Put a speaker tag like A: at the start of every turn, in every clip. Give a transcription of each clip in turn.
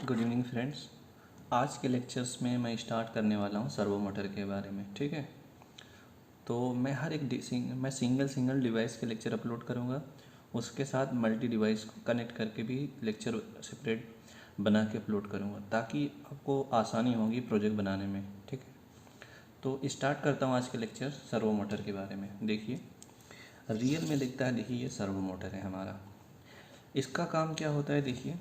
A: Good evening friends. आज के lectures में मैं स्टार्ट करने वाला हूँ सर्वो मोटर के बारे में। ठीक है, तो मैं हर एक सिंगल डिवाइस के लेक्चर अपलोड करूँगा, उसके साथ मल्टी डिवाइस को कनेक्ट करके भी लेक्चर सेपरेट बना के अपलोड करूँगा ताकि आपको आसानी होगी प्रोजेक्ट बनाने में। ठीक है, तो स्टार्ट करता हूँ आज के लेक्चर सर्वो मोटर के बारे में। देखिए, रियल में दिखता है, देखिए ये सर्वो मोटर है हमारा। इसका काम क्या होता है, देखिए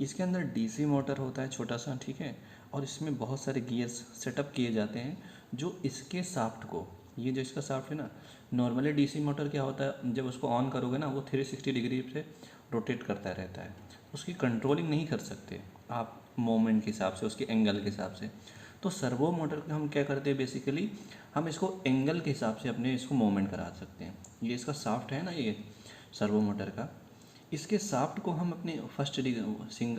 A: इसके अंदर डीसी मोटर होता है छोटा सा, ठीक है, और इसमें बहुत सारे गियर्स सेटअप किए जाते हैं जो इसके शाफ्ट को, ये जो इसका शाफ्ट है ना, नॉर्मली डीसी मोटर क्या होता है, जब उसको ऑन करोगे ना वो 360 डिग्री से रोटेट करता रहता है, उसकी कंट्रोलिंग नहीं कर सकते आप मोमेंट के हिसाब से, उसके एंगल के हिसाब से। तो सर्वो मोटर का हम क्या करते हैं, बेसिकली हम इसको एंगल के हिसाब से अपने इसको मूवमेंट करा सकते हैं। ये इसका शाफ्ट है ना, ये सर्वो मोटर का, इसके शाफ्ट को हम अपने first degree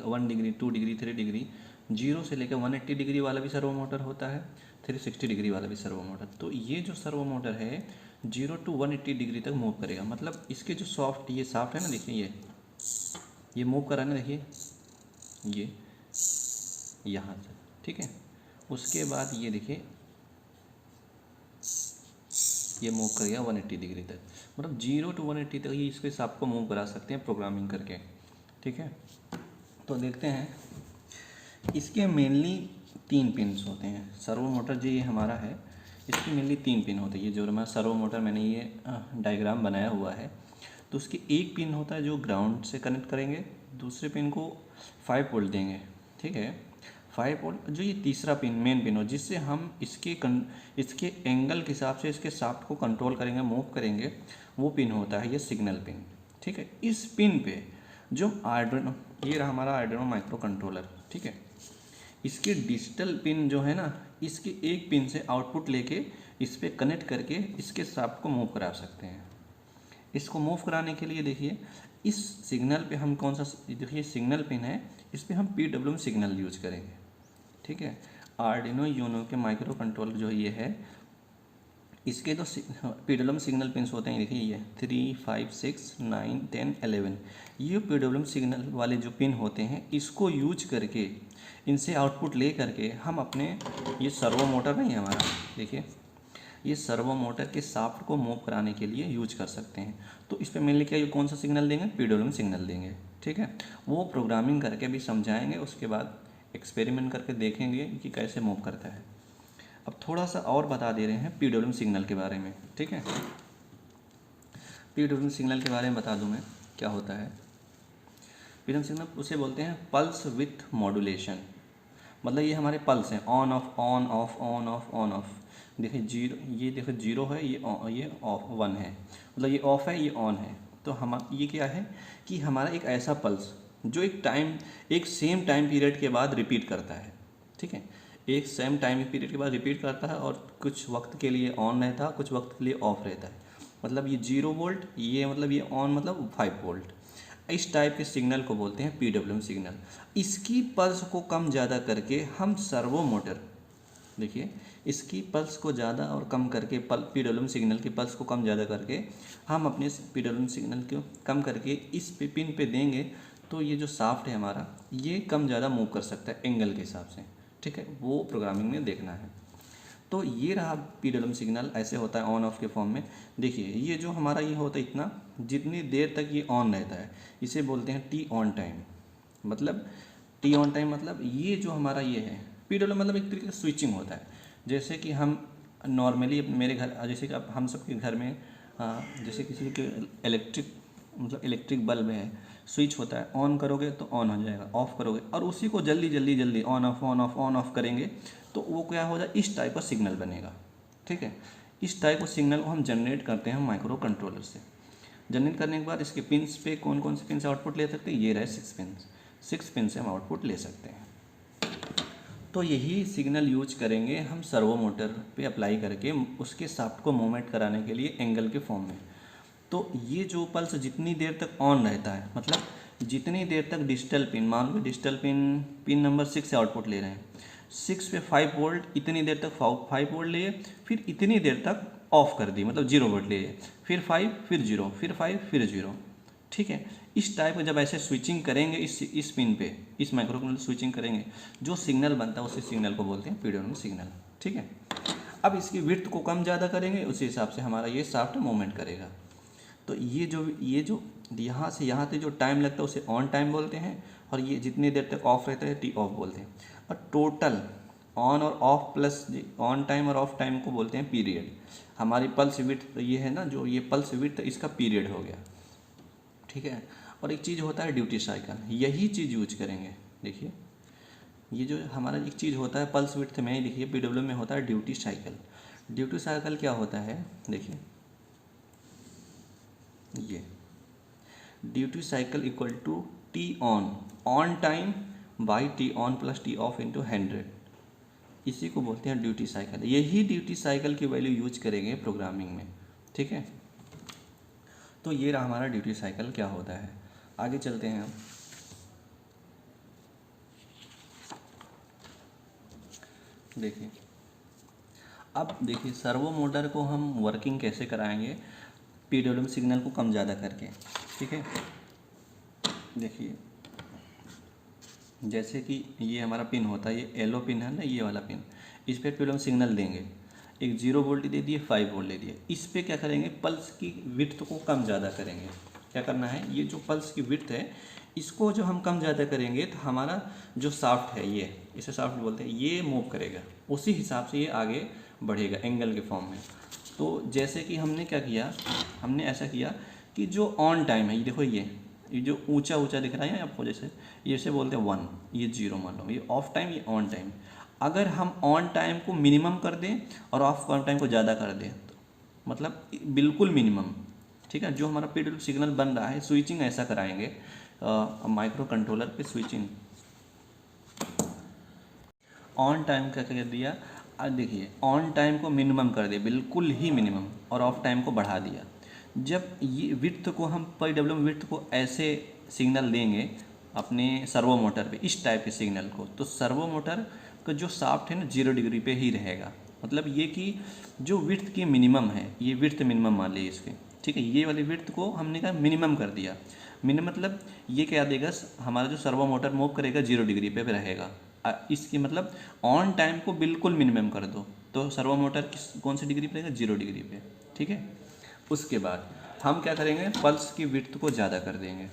A: 1 degree 2 degree 3 degree, 0 से लेकर 180 डिग्री वाला भी सर्वो मोटर होता है, 360 डिग्री वाला भी सर्वो मोटर। तो ये जो सर्वो मोटर है 0 to 180 डिग्री तक मूव करेगा। मतलब इसके जो सॉफ्ट ये शाफ्ट है ना, देखिए ये मूव करा ना, देखिए ये यहाँ से, ठीक है। उसके बाद ये देखिए ये मूव करेगा 180 डिग्री तक, मतलब 0 to 180 तक ये इसके हिसाब को मूव करा सकते हैं प्रोग्रामिंग करके। ठीक है, तो देखते हैं। इसके मेनली 3 पिन्स होते हैं। सर्वो मोटर जो ये हमारा है, इसकी मेनली 3 पिन होते हैं। ये जो हमारा सर्वो मोटर, मैंने ये डायग्राम बनाया हुआ है, तो उसकी एक पिन होता है जो ग्राउंड से कनेक्ट करेंगे, दूसरे पिन को 5 वोल्ट देंगे। ठीक है, 5 वोल्ट। जो ये तीसरा पिन मेन पिन हो, जिससे हम इसके एंगल के हिसाब से इसके शाफ्ट को कंट्रोल करेंगे, मूव करेंगे, वो पिन होता है ये सिग्नल पिन। ठीक है, इस पिन पे जो आर्डिनो, ये रहा हमारा आर्डिनो माइक्रो कंट्रोलर। ठीक है, इसके डिजिटल पिन जो है ना, इसके एक पिन से आउटपुट लेके इस पर कनेक्ट करके इसके शाफ्ट को मूव करा सकते हैं। इसको मूव कराने के लिए देखिए, इस सिग्नल पे हम कौन सा, देखिए सिग्नल पिन है, इस पर हम PWM सिग्नल यूज करेंगे। ठीक है, आर्डिनो यूनो के माइक्रो कंट्रोलर जो ये है, इसके तो PWM सिग्नल पिन्स होते हैं। देखिए ये 3, 5, 6, 9, 10, 11, ये PWM सिग्नल वाले जो पिन होते हैं, इसको यूज करके, इनसे आउटपुट ले करके हम अपने, ये सर्वो मोटर नहीं है हमारा, देखिए ये सर्वो मोटर के शाफ्ट को मूव कराने के लिए यूज कर सकते हैं। तो इस पर मेनली क्या, ये कौन सा सिग्नल देंगे, PWM सिग्नल देंगे। ठीक है, वो प्रोग्रामिंग करके भी समझाएंगे, उसके बाद एक्सपेरिमेंट करके देखेंगे कि कैसे मूव करता है। अब थोड़ा सा और बता दे रहे हैं PWM सिग्नल के बारे में। ठीक है, PWM सिग्नल के बारे में बता दूं मैं क्या होता है। PWM सिग्नल उसे बोलते हैं पल्स विथ मॉड्यूलेशन। मतलब ये हमारे पल्स हैं, on off on off on off on off. देखिए जीरो, ये देखो जीरो है, ये ऑफ 1 है, मतलब ये ऑफ है, ये ऑन है। तो हम ये क्या है कि हमारा एक ऐसा पल्स जो एक सेम टाइम पीरियड के बाद रिपीट करता है। ठीक है, एक सेम टाइम पीरियड के बाद रिपीट करता है और कुछ वक्त के लिए ऑन रहता है, कुछ वक्त के लिए ऑफ रहता है। मतलब ये 0 वोल्ट, ये मतलब ये ऑन, मतलब 5 वोल्ट। इस टाइप के सिग्नल को बोलते हैं PWM सिग्नल। इसकी पल्स को कम ज़्यादा करके हम सर्वो मोटर, देखिए इसकी पल्स को ज़्यादा और कम करके, PWM सिग्नल की पल्स को कम ज़्यादा करके हम अपने PWM सिग्नल को कम करके इस पिन पे देंगे, तो ये जो शाफ्ट है हमारा, ये कम ज़्यादा मूव कर सकता है एंगल के हिसाब से। ठीक है, वो प्रोग्रामिंग में देखना है। तो ये रहा PWM सिग्नल, ऐसे होता है ऑन ऑफ के फॉर्म में। देखिए ये जो हमारा ये होता है, इतना जितनी देर तक ये ऑन रहता है, इसे बोलते हैं T ऑन टाइम। मतलब T ऑन टाइम मतलब ये जो हमारा ये है PWM, मतलब एक तरीके से स्विचिंग होता है। जैसे कि हम नॉर्मली मेरे घर, जैसे कि हम सबके घर में, जैसे किसी के इलेक्ट्रिक बल्ब है, स्विच होता है, ऑन करोगे तो ऑन हो जाएगा, ऑफ करोगे, और उसी को जल्दी on off on off on off करेंगे तो वो क्या हो जाए, इस टाइप का सिग्नल बनेगा। ठीक है, इस टाइप का सिग्नल को हम जनरेट करते हैं माइक्रो कंट्रोलर से। जनरेट करने के बाद इसके पिन्स पे कौन कौन से पिन से आउटपुट ले सकते हैं, ये रहे 6 पिन से हम आउटपुट ले सकते हैं। तो यही सिग्नल यूज करेंगे हम सर्वो मोटर पे अप्लाई करके उसके शाफ्ट को मूवमेंट कराने के लिए एंगल के फॉर्म में। तो ये जो पल्स जितनी देर तक ऑन रहता है, मतलब जितनी देर तक डिजिटल पिन, मान लो डिजिटल पिन नंबर 6 से आउटपुट ले रहे हैं, 6 पे 5 वोल्ट, इतनी देर तक 5 वोल्ट लिए, फिर इतनी देर तक ऑफ कर दी, मतलब 0 वोल्ट लिए, फिर 5, फिर 0, फिर 5, फिर 0। ठीक है। इस टाइप का जब ऐसे स्विचिंग करेंगे इस पिन पे, इस माइक्रो कंट्रोलर स्विचिंग करेंगे, जो सिग्नल बनता है उसी सिग्नल को बोलते हैं पीडब्ल्यूएम सिग्नल, ठीक है। अब इसकी विड्थ को कम ज़्यादा करेंगे, उसी हिसाब से हमारा ये शाफ्ट मूवमेंट करेगा। तो ये जो यहाँ से यहाँ तक जो टाइम लगता है उसे ऑन टाइम बोलते हैं, और ये जितनी देर तक ऑफ रहता है टी ऑफ बोलते हैं। और टोटल ऑन और ऑफ प्लस ऑन टाइम और ऑफ टाइम को बोलते हैं पीरियड। हमारी पल्स विड्थ ये है ना, जो ये पल्स विड्थ इसका पीरियड हो गया, ठीक है। और एक चीज़ होता है ड्यूटी साइकिल, यही चीज़ यूज करेंगे। देखिए ये जो हमारा एक चीज़ होता है पल्स विड्थ में, देखिए पीडब्ल्यूएम में होता है ड्यूटी साइकिल। ड्यूटी साइकिल क्या होता है, देखिए ये duty cycle equal to T on time by T on plus T off into 100, इसी को बोलते हैं ड्यूटी साइकिल। यही ड्यूटी साइकिल की वैल्यू यूज करेंगे प्रोग्रामिंग में, ठीक है। तो ये रहा हमारा ड्यूटी साइकिल क्या होता है। आगे चलते हैं हम। देखिए अब देखिए सर्वो मोटर को हम वर्किंग कैसे कराएंगे पीडब्ल्यूएम सिग्नल को कम ज़्यादा करके, ठीक है। देखिए जैसे कि ये हमारा पिन होता है, ये येलो पिन है ना, ये वाला पिन, इस पर पीडब्ल्यूएम सिग्नल देंगे, एक 0 वोल्ट दे दिए, 5 वोल्ट दे दिए। इस पे क्या करेंगे, पल्स की विड्थ को कम ज़्यादा करेंगे। क्या करना है, ये जो पल्स की विड्थ है इसको जो हम कम ज़्यादा करेंगे तो हमारा जो शाफ्ट है, ये इसे शाफ्ट बोलते हैं, ये मूव करेगा, उसी हिसाब से ये आगे बढ़ेगा एंगल के फॉर्म में। तो जैसे कि हमने क्या किया, हमने ऐसा किया कि जो ऑन टाइम है, ये देखो ये जो ऊंचा ऊंचा दिख रहा है आपको, जैसे ये से बोलते हैं 1, ये 0 मान लो, ये ऑफ टाइम, ये ऑन टाइम। अगर हम ऑन टाइम को मिनिमम कर दें और ऑफ टाइम को ज़्यादा कर दें, तो मतलब बिल्कुल मिनिमम, ठीक है। जो हमारा पीडब्ल्यूएम सिग्नल बन रहा है, स्विचिंग ऐसा कराएंगे माइक्रो कंट्रोलर पे, स्विचिंग ऑन टाइम का कर दिया, देखिए ऑन टाइम को मिनिमम कर दिया, बिल्कुल ही मिनिमम, और ऑफ टाइम को बढ़ा दिया। जब ये विड्थ को हम पीडब्ल्यूएम विड्थ को ऐसे सिग्नल देंगे अपने सर्वो मोटर पे, इस टाइप के सिग्नल को, तो सर्वो मोटर का जो शाफ्ट है ना 0 डिग्री पे ही रहेगा। मतलब ये कि जो विड्थ की मिनिमम है, ये विड्थ मिनिमम मान लीजिए इसके, ठीक है। ये वाली विड्थ को हमने कहा मिनिमम कर दिया। मिनिमम मतलब ये क्या देगा, हमारा जो सर्वो मोटर मूव करेगा 0 डिग्री पे रहेगा। इसकी मतलब ऑन टाइम को बिल्कुल मिनिमम कर दो तो सर्वो मोटर कौन सी डिग्री पे रहेगा, 0 डिग्री पे, ठीक है। उसके बाद हम क्या करेंगे, पल्स की विड्थ को ज़्यादा कर देंगे।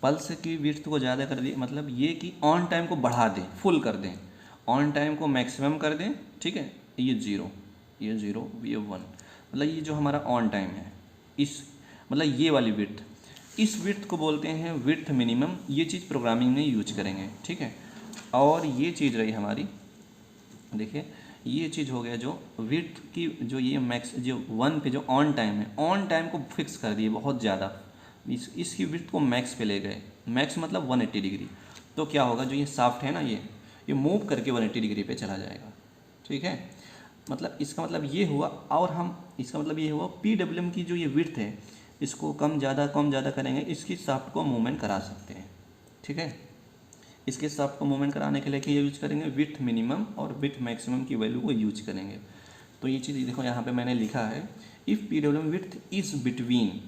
A: पल्स की विड्थ को ज़्यादा कर दिए मतलब ये कि ऑन टाइम को बढ़ा दें, फुल कर दें, ऑन टाइम को मैक्सिमम कर दें, ठीक है। ये 0, ये 1, मतलब ये जो हमारा ऑन टाइम है, इस मतलब ये वाली विड्थ, इस विड्थ को बोलते हैं विड्थ मिनिमम। ये चीज़ प्रोग्रामिंग में यूज करेंगे, ठीक है। और ये चीज़ रही हमारी, देखिए ये चीज़ हो गया जो विड्थ की, जो ये मैक्स जो 1 पे जो ऑन टाइम है, ऑन टाइम को फिक्स कर दिए बहुत ज़्यादा, इसकी विड्थ को मैक्स पे ले गए। मैक्स मतलब 180 डिग्री। तो क्या होगा, जो ये शाफ्ट है ना, ये मूव करके 180 डिग्री पे चला जाएगा, ठीक है। मतलब इसका मतलब ये हुआ, और हम इसका मतलब ये हुआ पीडब्ल्यूएम की जो ये विड्थ है, इसको कम ज़्यादा करेंगे, इसकी शाफ्ट को मूवमेंट करा सकते हैं, ठीक है। इसके शाफ्ट को मूवमेंट कराने के लिए क्या यूज करेंगे, विड्थ मिनिमम और विड्थ मैक्सिमम की वैल्यू को यूज करेंगे। तो ये चीज़ देखो यहाँ पे मैंने लिखा है, if PWM width is between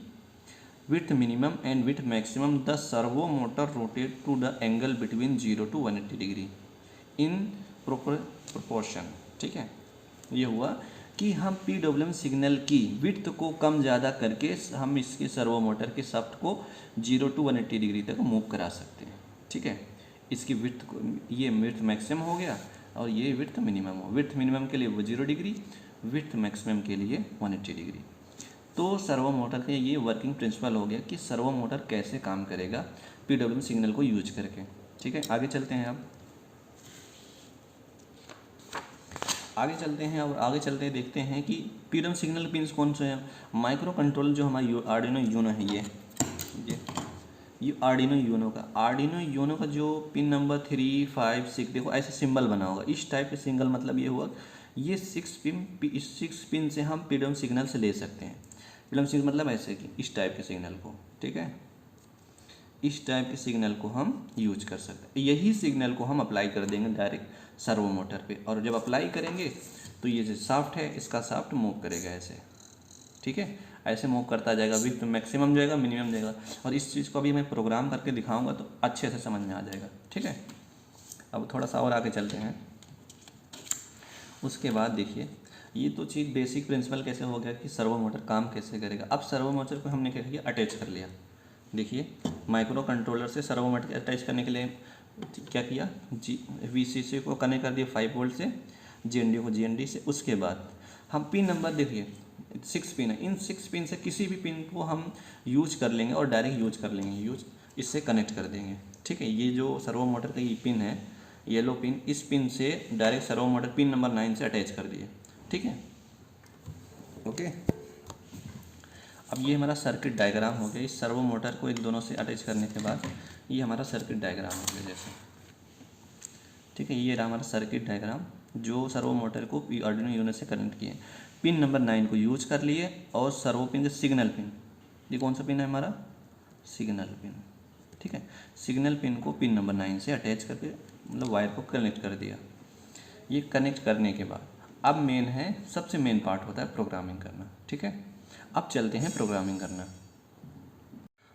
A: width minimum and width maximum the servo motor rotate to the angle between 0 to 180 degree in proportion, ठीक है। ये हुआ कि हम पीडब्ल्यूएम सिग्नल की विड्थ को कम ज़्यादा करके हम इसके सर्वो मोटर के शाफ्ट को 0 to 180 डिग्री तक मूव करा सकते हैं, ठीक है। इसकी विड्थ को, ये विड्थ मैक्सिमम हो गया और ये विड्थ मिनिमम हो। विड्थ मिनिमम के लिए वो 0 डिग्री, विड्थ मैक्सिमम के लिए 180 डिग्री। तो सर्वो मोटर का ये वर्किंग प्रिंसिपल हो गया कि सर्वो मोटर कैसे काम करेगा पीडब्ल्यूएम सिग्नल को यूज करके, ठीक है। आगे चलते हैं अब, आगे चलते हैं और आगे चलते हैं देखते हैं कि पीडब्ल्यूएम सिग्नल पिन्स कौन से हैं। माइक्रो कंट्रोलर जो हमारा आर्डिनो यूनो है, ये आर्डिनो यूनो का जो पिन नंबर 3, 5, 6 देखो ऐसे सिंबल बना होगा, इस टाइप के सिंगल, मतलब ये हुआ ये 6 पिन से हम पीडब्ल्यूएम सिग्नल से ले सकते हैं। पीडब्ल्यूएम सिग्नल मतलब ऐसे कि इस टाइप के सिग्नल को, ठीक है, इस टाइप के सिग्नल को हम यूज कर सकते हैं। यही सिग्नल को हम अप्लाई कर देंगे डायरेक्ट सर्वो मोटर पे, और जब अप्लाई करेंगे तो ये जो शाफ्ट है इसका शाफ्ट मूव करेगा ऐसे, ठीक है। ऐसे मूव करता जाएगा, विथ मैक्सिमम जाएगा, मिनिमम जाएगा। और इस चीज़ को अभी मैं प्रोग्राम करके दिखाऊंगा तो अच्छे से समझ में आ जाएगा, ठीक है। अब थोड़ा सा और आगे चलते हैं। उसके बाद देखिए, ये तो चीज़ बेसिक प्रिंसिपल कैसे हो गया कि सर्वो मोटर काम कैसे करेगा। अब सर्वो मोटर को हमने क्या किया, अटैच कर लिया। देखिए माइक्रो कंट्रोलर से सर्वो मोटर अटैच करने के लिए क्या किया, VCC को कनेक्ट कर दिया 5 वोल्ट से, GND को GND से। उसके बाद हम पिन नंबर देखिए 6 पिन है, इन 6 पिन से किसी भी पिन को हम यूज कर लेंगे और डायरेक्ट यूज कर लेंगे, इससे कनेक्ट कर देंगे, ठीक है। ये जो सर्वो मोटर का ये पिन है, येलो पिन, इस पिन से direct servo motor pin number 9 से अटैच कर दिए, ठीक है, ओके। अब ये हमारा सर्किट डायग्राम हो गया। इस सर्वो मोटर को इन दोनों से अटैच करने के बाद ये हमारा सर्किट डायग्राम हो गया जैसे, ठीक है। ये रहा हमारा सर्किट डायग्राम जो सर्वो मोटर को आर्डिनो यूनो से कनेक्ट किए। पिन नंबर 9 को यूज कर लिए और सर्वो पिन सिग्नल पिन, ये कौन सा पिन है हमारा, सिग्नल पिन, ठीक है। सिग्नल पिन को पिन नंबर 9 से अटैच करके मतलब वायर को कनेक्ट कर दिया। ये कनेक्ट करने के बाद अब मेन है, सबसे मेन पार्ट होता है प्रोग्रामिंग करना, ठीक है। अब चलते हैं प्रोग्रामिंग करना।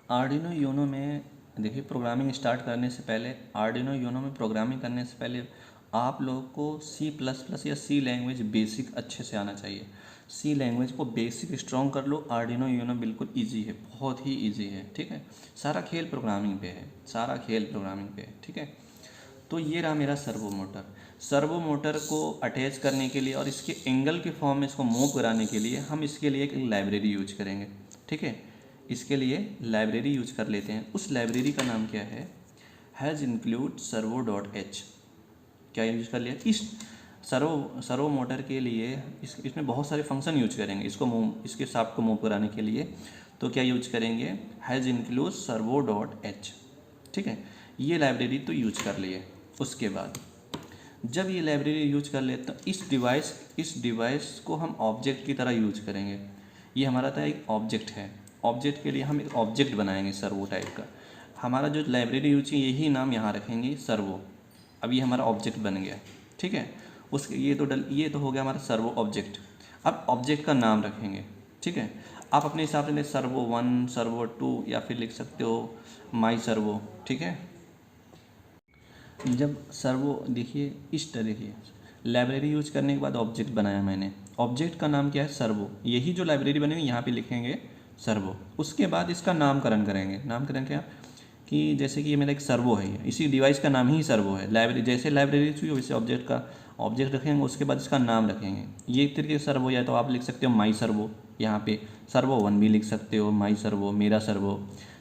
A: आर्डिनो यूनो में देखिए, प्रोग्रामिंग स्टार्ट करने से पहले, आर्डिनो यूनो में प्रोग्रामिंग करने से पहले आप लोगों को C++ या C लैंग्वेज बेसिक अच्छे से आना चाहिए। C लैंग्वेज को बेसिक स्ट्रॉन्ग कर लो। आर्डिनो यूनो बिल्कुल इजी है, बहुत ही इजी है, ठीक है। सारा खेल प्रोग्रामिंग पे है, सारा खेल प्रोग्रामिंग पे है, ठीक है। तो ये रहा मेरा सर्वो मोटर। सर्वो मोटर को अटैच करने के लिए और इसके एंगल के फॉर्म में इसको मूव कराने के लिए हम इसके लिए एक लाइब्रेरी यूज करेंगे, ठीक है। इसके लिए लाइब्रेरी यूज कर लेते हैं। उस लाइब्रेरी का नाम क्या है, हैज़ इंक्लूड servo.h। क्या यूज कर लिया, इस सर्वो मोटर के लिए इसमें बहुत सारे फंक्शन यूज करेंगे। इसके शाफ्ट को मूव कराने के लिए तो क्या यूज करेंगे, हैज़ इंक्लूड servo.h, ठीक है। ये लाइब्रेरी तो यूज कर लिए। उसके बाद जब ये लाइब्रेरी यूज कर ले तो इस डिवाइस को हम ऑब्जेक्ट की तरह यूज करेंगे। ये हमारा था एक ऑब्जेक्ट है, ऑब्जेक्ट के लिए हम एक ऑब्जेक्ट बनाएंगे सर्वो टाइप का। हमारा जो लाइब्रेरी यूज है यही नाम यहाँ रखेंगे, सर्वो। अब ये हमारा ऑब्जेक्ट बन गया, ठीक है। उसके ये तो हो गया हमारा सर्वो ऑब्जेक्ट। अब ऑब्जेक्ट का नाम रखेंगे, ठीक है। आप अपने हिसाब से सर्वो 1, सर्वो 2 या फिर लिख सकते हो माई सर्वो, ठीक है। जब सर्वो देखिए इस तरह की लाइब्रेरी यूज करने के बाद ऑब्जेक्ट बनाया मैंने, ऑब्जेक्ट का नाम क्या है, सर्वो। यही जो लाइब्रेरी बनेगी यहाँ पे लिखेंगे सर्वो। उसके बाद इसका नामकरण करेंगे। नामकरण क्या कि जैसे कि ये मेरा एक सर्वो है, इसी डिवाइस का नाम ही सर्वो है। लाइब्रेरी जैसे लाइब्रेरी हुई वैसे ऑब्जेक्ट रखेंगे, उसके बाद इसका नाम रखेंगे। ये एक तरीके से सर्वो या तो आप लिख सकते हो माई सर्वो, यहाँ पे सर्वो 1 भी लिख सकते हो, माई सर्वो, मेरा सर्वो,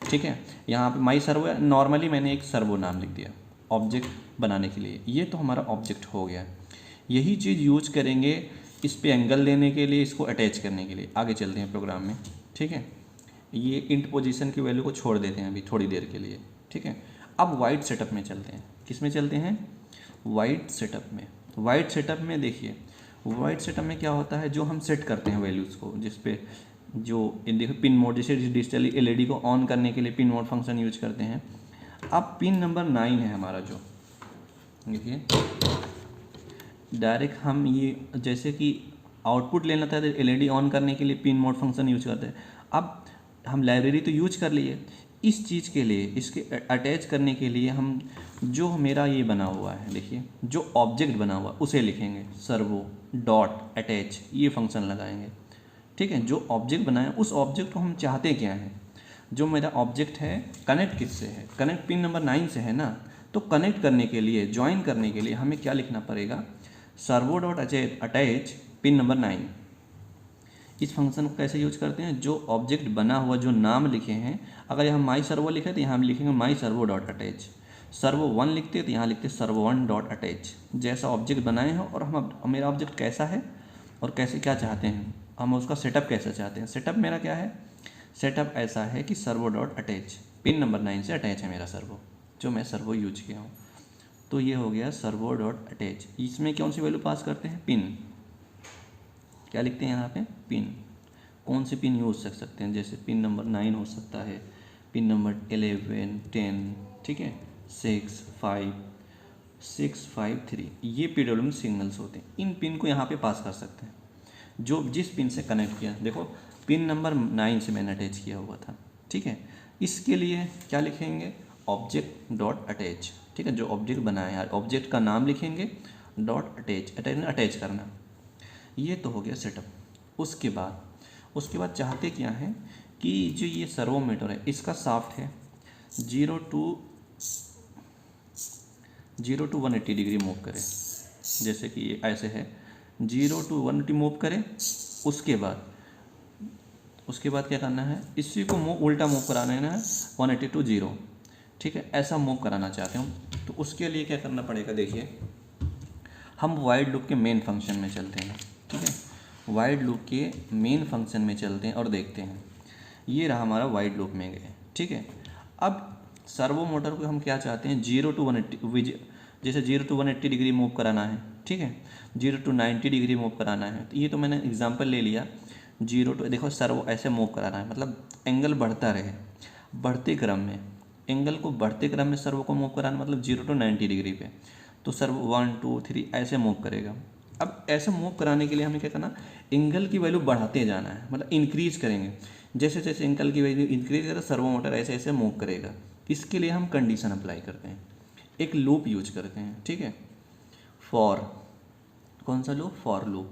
A: ठीक है। यहाँ पे माई सर्वो नॉर्मली मैंने एक सर्वो नाम लिख दिया ऑब्जेक्ट बनाने के लिए। ये तो हमारा ऑब्जेक्ट हो गया। यही चीज़ यूज करेंगे इस पे एंगल देने के लिए, इसको अटैच करने के लिए। आगे चलते हैं प्रोग्राम में, ठीक है। ये इंट पोजीशन की वैल्यू को छोड़ देते हैं अभी थोड़ी देर के लिए, ठीक है। अब वाइड सेटअप में चलते हैं। किस में चलते हैं, वाइड सेटअप में। वाइड सेटअप में देखिए, वाइड सेटअप में क्या होता है, जो हम सेट करते हैं वैल्यूज़ को, जिस पे जो देखो पिन मोड, जैसे डिजिटली LED को ऑन करने के लिए पिन मोड फंक्शन यूज करते हैं। अब पिन नंबर 9 है हमारा, जो देखिए डायरेक्ट हम ये जैसे कि आउटपुट लेना था तो LED ऑन करने के लिए पिन मोड फंक्शन यूज करते हैं। अब हम लाइब्रेरी तो यूज कर लिए, इस चीज़ के लिए, इसके अटैच करने के लिए हम जो मेरा ये बना हुआ है, देखिए जो ऑब्जेक्ट बना हुआ उसे लिखेंगे सर्वो डॉट अटैच, ये फंक्शन लगाएंगे, ठीक है। जो ऑब्जेक्ट बनाया उस ऑब्जेक्ट को हम चाहते क्या है, जो मेरा ऑब्जेक्ट है कनेक्ट किससे है, कनेक्ट पिन नंबर 9 से है ना। तो कनेक्ट करने के लिए, ज्वाइन करने के लिए हमें क्या लिखना पड़ेगा, servo dot attach pin number 9। इस फंक्शन को कैसे यूज करते हैं, जो ऑब्जेक्ट बना हुआ, जो नाम लिखे हैं, अगर यहाँ माई सर्वो लिखे तो यहाँ हम लिखेंगे माई सर्वो डॉट अटैच। सर्वो 1 लिखते तो यहाँ लिखते सर्वो 1 डॉट अटैच। जैसा ऑब्जेक्ट बनाए हो और हम मेरा ऑब्जेक्ट कैसा है और कैसे क्या चाहते हैं, हम उसका सेटअप कैसा चाहते हैं। सेटअप मेरा क्या है, सेटअप ऐसा है कि servo dot attach pin number 9 से अटैच है मेरा सर्वो, जो मैं सर्वो यूज किया हूँ। तो ये हो गया सर्वो डॉट अटैच। इसमें कौन सी वैल्यू पास करते हैं, पिन, क्या लिखते हैं यहाँ पे, पिन। कौन सी पिन यूज कर सकते हैं, जैसे पिन नंबर 9 हो सकता है, पिन नंबर 11, 10, ठीक है, 6, 5, 6, 5, 3, ये PWM सिग्नल्स होते हैं। इन पिन को यहाँ पे पास कर सकते हैं, जो जिस पिन से कनेक्ट किया। देखो पिन नंबर 9 से मैंने अटैच किया हुआ था, ठीक है। इसके लिए क्या लिखेंगे, ऑब्जेक्ट डॉट अटैच, ठीक है, जो ऑब्जेक्ट बनाया है ऑब्जेक्ट का नाम लिखेंगे, डॉट अटैच करना। ये तो हो गया सेटअप। उसके बाद चाहते क्या है कि जो ये सर्वोमीटर है इसका शाफ्ट है 0 to 180 डिग्री मूव करे, जैसे कि ये ऐसे है 0 to 180 मूव करे। उसके बाद क्या करना है, इसी को उल्टा मूव कराना है ना 180 to 0, ठीक है, ऐसा मूव कराना चाहते हैं। तो उसके लिए क्या करना पड़ेगा, देखिए हम वाइड लूप के मेन फंक्शन में चलते हैं, ठीक है, वाइड लूप के मेन फंक्शन में चलते हैं और देखते हैं। ये रहा हमारा वाइड लूप में गए, ठीक है। अब सर्वो मोटर को हम क्या चाहते हैं 0 to 180, जैसे 0 to 180 डिग्री मूव कराना है, ठीक है, 0 to 90 डिग्री मूव कराना है। तो ये तो मैंने एग्जांपल ले लिया 0 to, देखो सर्वो ऐसे मूव कराना है, मतलब एंगल बढ़ता रहे, बढ़ते क्रम में एंगल को बढ़ते क्रम में सर्वो को मूव कराना, मतलब 0 to 90 डिग्री पे। तो सर्वो 1 2 3 ऐसे मूव करेगा। अब ऐसे मूव कराने के लिए हमें क्या करना, एंगल की वैल्यू बढ़ाते जाना है, मतलब इंक्रीज करेंगे। जैसे जैसे एंगल की वैल्यू इंक्रीज करेगा सर्वो मोटर ऐसे ऐसे मूव करेगा। इसके लिए हम कंडीशन अप्लाई करते हैं, एक लूप यूज करते हैं, ठीक है। फॉर, कौन सा loop, for loop.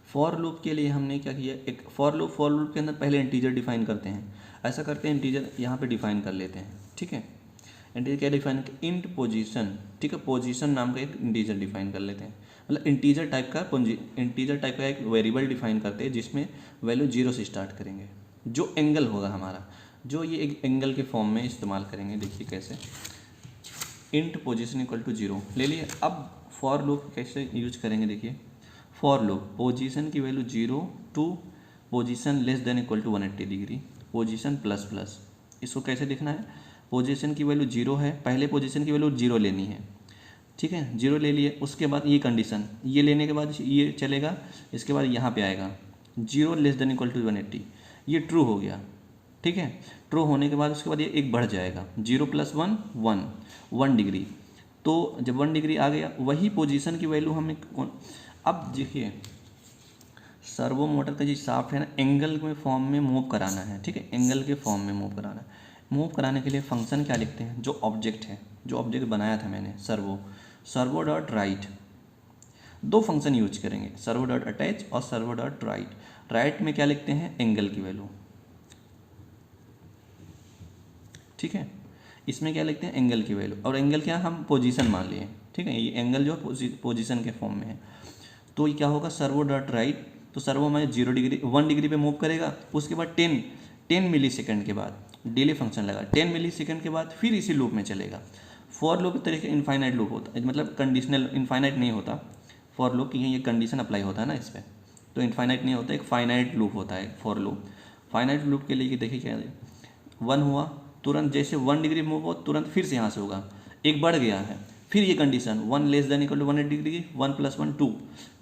A: For loop के लिए हमने क्या किया, एक फॉर लूप के अंदर पहले इंटीजर डिफाइन करते हैं। ऐसा करते हैं, इंटीजर यहाँ पे डिफाइन कर लेते हैं, ठीक है। इंटीजर क्या डिफाइन, इंट पोजीशन, ठीक है, पोजीशन नाम का एक इंटीजर डिफाइन कर लेते हैं। मतलब इंटीजर टाइप का एक वेरिएबल डिफाइन करते हैं जिसमें वैल्यू 0 से स्टार्ट करेंगे। जो एंगल होगा हमारा, जो ये एक एंगल के फॉर्म में इस्तेमाल करेंगे। देखिए कैसे, इंट पोजीशन इक्वल टू 0 ले लिए। अब फॉर लूप कैसे यूज करेंगे, देखिए फॉर लूप पोजीशन की value 0 to position less than equal to 180 degree, position plus plus. इसको कैसे लिखना है, पोजीशन की वैल्यू 0 है, पहले पोजीशन की वैल्यू 0 लेनी है, ठीक है, 0 ले लिए। उसके बाद ये कंडीशन, ये लेने के बाद ये चलेगा, इसके बाद यहाँ पे आएगा 0 लेस देन इक्वल टू 180, ये ट्रू हो गया, ठीक है। ट्रू होने के बाद उसके बाद ये एक बढ़ जाएगा 0 + 1 1 डिग्री। तो जब 1 डिग्री आ गया, वही पोजीशन की वैल्यू हमें अब देखिए सर्वो मोटर का जो शाफ्ट है ना, एंगल में फॉर्म में मूव कराना है, ठीक है, एंगल के फॉर्म में मूव कराना है। मूव कराने के लिए फंक्शन क्या लिखते हैं, जो ऑब्जेक्ट है, जो ऑब्जेक्ट बनाया था मैंने सर्वो डॉट राइट। दो फंक्शन यूज करेंगे, सर्वो डॉट अटैच और सर्वो डॉट राइट। राइट में क्या लिखते हैं, एंगल की वैल्यू, ठीक है, इसमें क्या लिखते हैं, एंगल की वैल्यू। और एंगल क्या हम पोजीशन मान लिए, ठीक है, ये एंगल जो पोजीशन के फॉर्म में है। तो ये क्या होगा, सर्वो डॉट राइट, तो सर्वो में 0 डिग्री 1 डिग्री पे मूव करेगा। उसके बाद 10 मिली सेकेंड के बाद डिले फंक्शन लगा, 10 मिली सेकेंड के बाद फिर इसी लूप में चलेगा। फॉर लूप तरीके इनफाइनाइट लूप होता है, मतलब कंडीशनल, इनफाइनाइट नहीं होता फॉर लूप की, ये कंडीशन अप्लाई होता है ना इस पर, तो इनफाइनाइट नहीं होता, एक फाइनाइट लूप होता है फॉर लूप। फाइनाइट लूप के लिए देखिए क्या है, 1 हुआ, तुरंत जैसे 1 डिग्री मूव हो तुरंत फिर से यहाँ से होगा, एक बढ़ गया है, फिर ये condition 1 less than equal to 180 degree, 1 + 1 2,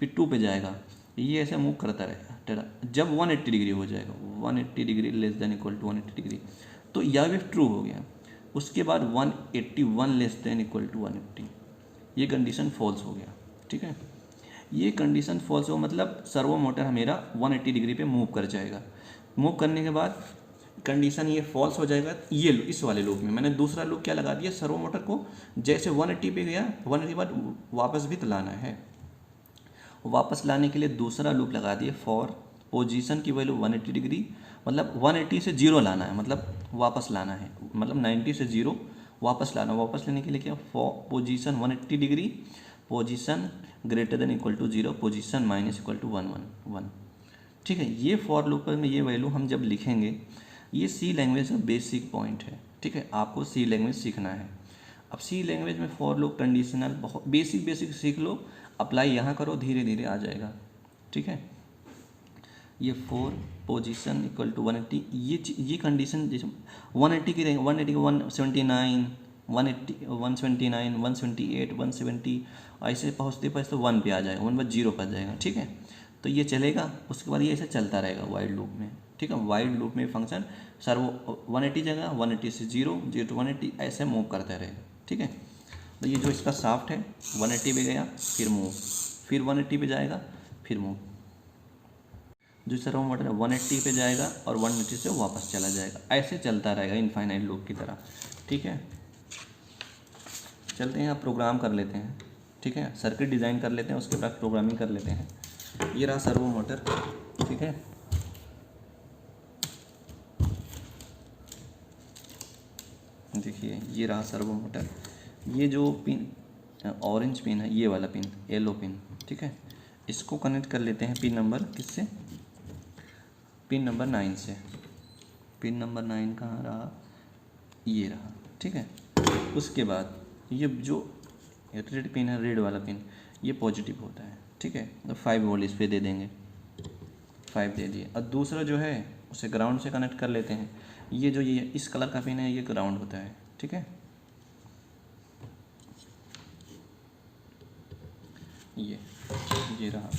A: फिर 2 पे जाएगा, ये ऐसे मूव करता रहेगा। जब 180 डिग्री हो जाएगा, 180 degree less than equal to 180 degree, तो यह भी ट्रू हो गया। उसके बाद 181 लेस देन इक्वल टू 180, ये कंडीशन फॉल्स हो गया, ठीक है। ये कंडीशन फॉल्स हो मतलब सर्वो मोटर मेरा 180 डिग्री पे मूव कर जाएगा। मूव करने के बाद कंडीशन ये फॉल्स हो जाएगा। ये इस वाले लूप में मैंने दूसरा लूप क्या लगा दिया, सर्वो मोटर को जैसे 180 पे गया, 180 के बाद वापस भी तो लाना है, वापस लाने के लिए दूसरा लूप लगा दिए फॉर पोजीशन की वैल्यू 180 डिग्री, मतलब 180 से 0 लाना है, मतलब वापस लाना है, मतलब 90 से 0 वापस लाना। वापस लेने के लिए क्या, for position 180 degree, position greater than equal to 0, position minus equal to 1 ठीक है। ये फॉर लूप में ये वैल्यू हम जब लिखेंगे, ये सी लैंग्वेज का बेसिक पॉइंट है, ठीक है, आपको सी लैंग्वेज सीखना है। अब सी लैंग्वेज में फॉर लूप कंडीशनल बहुत बेसिक सीख लो, अप्लाई यहाँ करो, धीरे धीरे आ जाएगा, ठीक है। ये फॉर पोजीशन इक्वल टू 180, ये कंडीशन जैसे 180 की रहेंगे, 180 को 179 179 178 170 ऐसे पहुँचते 1 पे आ जाएगा, 1 पर 0 पर जाएगा, ठीक है। तो ये चलेगा, उसके बाद ये ऐसे चलता रहेगा वाइड लूप में, ठीक है। वाइड लूप में फंक्शन सर्वो 180 जगह 180 से 0 0 to 180 ऐसे मूव करता रहेगा, ठीक है। तो ये जो इसका शाफ्ट है 180 पे गया, फिर मूव, फिर 180 पे जाएगा, फिर मूव। जो सर्वो मोटर है 180 पे जाएगा और 180 से वापस चला जाएगा, ऐसे चलता रहेगा इनफाइनाइट लूप की तरह। ठीक है, चलते हैं, आप प्रोग्राम कर लेते हैं। ठीक है, सर्किट डिज़ाइन कर लेते हैं, उसके बाद प्रोग्रामिंग कर लेते हैं। ये रहा सर्वो मोटर। ठीक है, देखिए ये रहा सर्वो मोटर। ये जो पिन ऑरेंज पिन है, ये वाला पिन, येलो पिन, ठीक है, इसको कनेक्ट कर लेते हैं पिन नंबर किससे, पिन नंबर 9 से। पिन नंबर 9 कहाँ रहा, ये रहा। ठीक है, उसके बाद ये जो रेड पिन है, रेड वाला पिन, ये पॉजिटिव होता है। ठीक है, तो 5 वोल्ट इस पर दे देंगे, 5 दे दिए। और दूसरा जो है उसे ग्राउंड से कनेक्ट कर लेते हैं। ये जो ये इस कलर का पिन है, ये ग्राउंड होता है। ठीक है, ये रहा।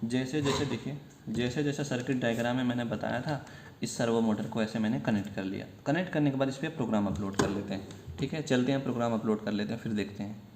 A: जैसे जैसे देखिए, जैसे जैसे सर्किट डायग्राम में मैंने बताया था, इस सर्वो मोटर को ऐसे मैंने कनेक्ट कर लिया। कनेक्ट करने के बाद इस पर प्रोग्राम अपलोड कर लेते हैं। ठीक है, चलते हैं प्रोग्राम अपलोड कर लेते हैं, फिर देखते हैं।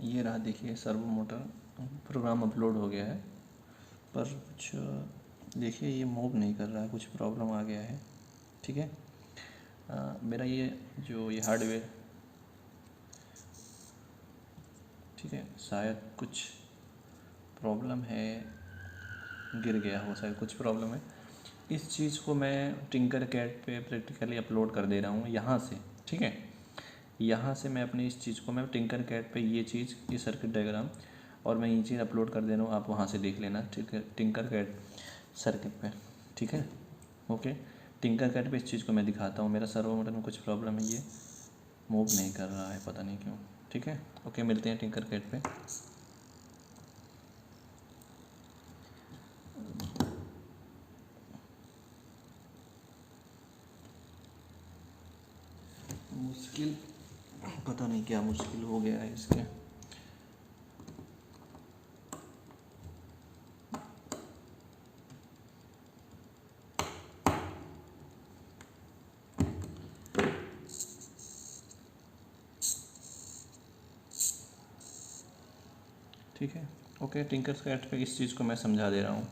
A: ये रहा, देखिए सर्वो मोटर, प्रोग्राम अपलोड हो गया है, पर कुछ देखिए ये मूव नहीं कर रहा है, कुछ प्रॉब्लम आ गया है। ठीक है, मेरा ये जो ये हार्डवेयर, ठीक है, शायद कुछ प्रॉब्लम है, गिर गया हो, शायद कुछ प्रॉब्लम है। इस चीज़ को मैं टिंकर कैड पे प्रैक्टिकली अपलोड कर दे रहा हूँ यहाँ से। ठीक है, यहाँ से मैं अपनी इस चीज़ को मैं टिंकर कैड पे ये चीज़, ये सर्किट डायग्राम, और मैं ये चीज़ अपलोड कर दे रहा हूँ, आप वहाँ से देख लेना। ठीक है, टिंकर कैड सर्किट पे। ठीक है, ओके, टिंकर कैड पे इस चीज़ को मैं दिखाता हूँ। मेरा सर्वो मोटर में कुछ प्रॉब्लम है, ये मूव नहीं कर रहा है, पता नहीं क्यों। ठीक है, ओके, मिलते हैं टिंकर कैड पे। मुश्किल, पता नहीं क्या मुश्किल हो गया है इसके। ठीक है, ओके, टिंकर कैड पे इस चीज़ को मैं समझा दे रहा हूँ।